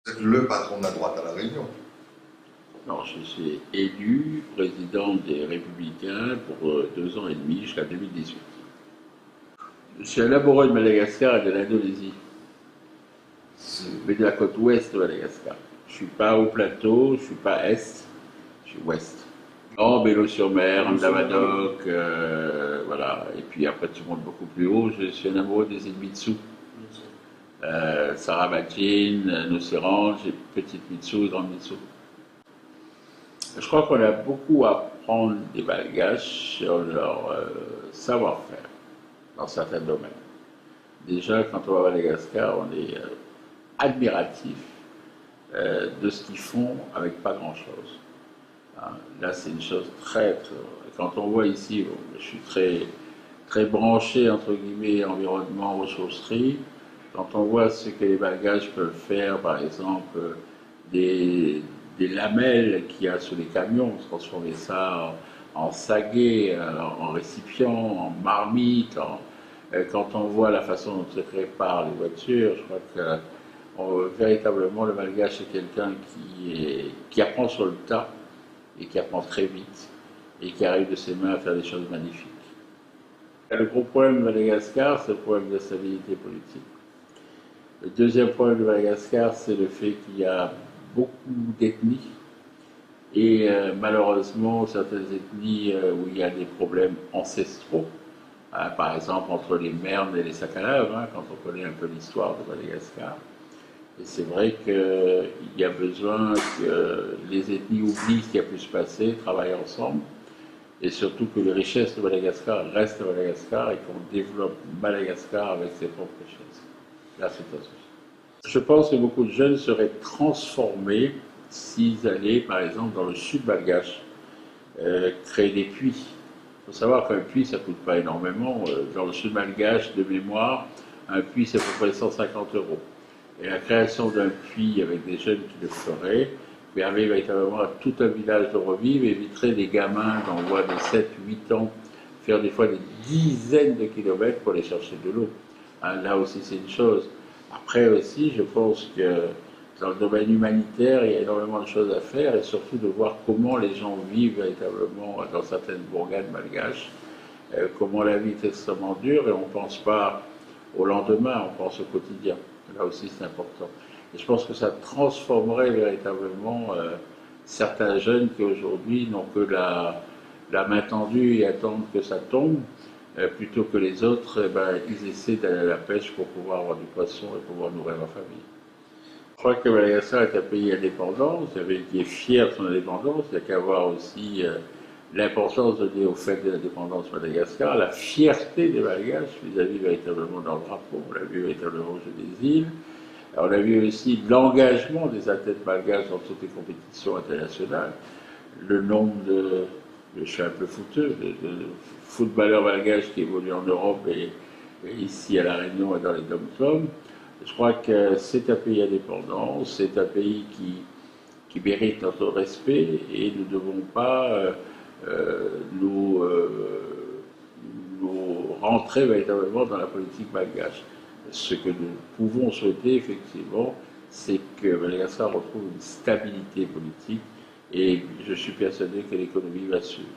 Vous êtes le patron de la droite à La Réunion. Non, je suis élu président des Républicains pour 2 ans et demi jusqu'à 2018. Je suis un laboureur de Madagascar et de l'Indonésie, mais de la côte ouest de Madagascar. Je suis pas au plateau, je suis pas est, je suis ouest. Oh, Bélo-sur-Mer, Andamadoc, voilà. Et puis après, tu montes beaucoup plus haut. Je suis un amoureux des îles Mitsu. Saramatine, Nocérange, et Petite Mitsu et Grande Mitsu. Je crois qu'on a beaucoup à apprendre des Malgaches sur leur savoir-faire dans certains domaines. Déjà, quand on va à Madagascar, on est admiratif de ce qu'ils font avec pas grand-chose. Hein, là, c'est une chose très. Quand on voit ici, bon, je suis très branché, entre guillemets, environnement, ressourcerie. Quand on voit ce que les Malgaches peuvent faire, par exemple, des, des lamelles qu'il y a sur les camions, transformer ça en saguet, en récipient, en marmite, quand on voit la façon dont se préparent les voitures, je crois que véritablement le malgache est quelqu'un qui apprend sur le tas et qui apprend très vite et qui arrive de ses mains à faire des choses magnifiques. Le gros problème de Madagascar, c'est le problème de la stabilité politique. Le deuxième problème de Madagascar, c'est le fait qu'il y a beaucoup d'ethnies et malheureusement certaines ethnies où il y a des problèmes ancestraux. Par exemple entre les Mernes et les Sakalaves, hein, quand on connaît un peu l'histoire de Madagascar. Et c'est vrai qu'il y a besoin que les ethnies oublient ce qui a pu se passer, travaillent ensemble, et surtout que les richesses de Madagascar restent à Madagascar et qu'on développe Madagascar avec ses propres richesses. Là, c'est un souci. Je pense que beaucoup de jeunes seraient transformés s'ils allaient, par exemple, dans le sud malgache, créer des puits. Il faut savoir qu'un puits, ça ne coûte pas énormément. Dans le sud malgache, de mémoire, un puits, c'est à peu près 150 euros. Et la création d'un puits avec des jeunes qui le feraient permet véritablement à tout un village de revivre, éviterait des gamins d'envoi de 7-8 ans faire des fois des dizaines de kilomètres pour aller chercher de l'eau. Hein, là aussi, c'est une chose. Après aussi, je pense que dans le domaine humanitaire, il y a énormément de choses à faire et surtout de voir comment les gens vivent véritablement dans certaines bourgades malgaches, comment la vie est extrêmement dure et on ne pense pas au lendemain, on pense au quotidien. Là aussi, c'est important. Et je pense que ça transformerait véritablement certains jeunes qui aujourd'hui n'ont que la main tendue et attendent que ça tombe, plutôt que les autres, eh ben, ils essaient d'aller à la pêche pour pouvoir avoir du poisson et pouvoir nourrir leur famille. Je crois que Madagascar est un pays indépendant, qui est fier de son indépendance. Il n'y a qu'à voir aussi l'importance donnée au fait de l'indépendance de Madagascar, la fierté des Malgaches vis-à-vis véritablement de leur drapeau. On l'a vu véritablement au jeu des îles. Alors, on a vu aussi l'engagement des athlètes malgaches dans toutes les compétitions internationales. Le nombre je suis un peu fouteux, de footballeurs malgaches qui évoluent en Europe et ici à La Réunion et dans les dom-toms. Je crois que c'est un pays indépendant, c'est un pays qui mérite notre respect et nous ne devons pas nous rentrer véritablement dans la politique malgache. Ce que nous pouvons souhaiter, effectivement, c'est que Madagascar retrouve une stabilité politique et je suis persuadé que l'économie va suivre.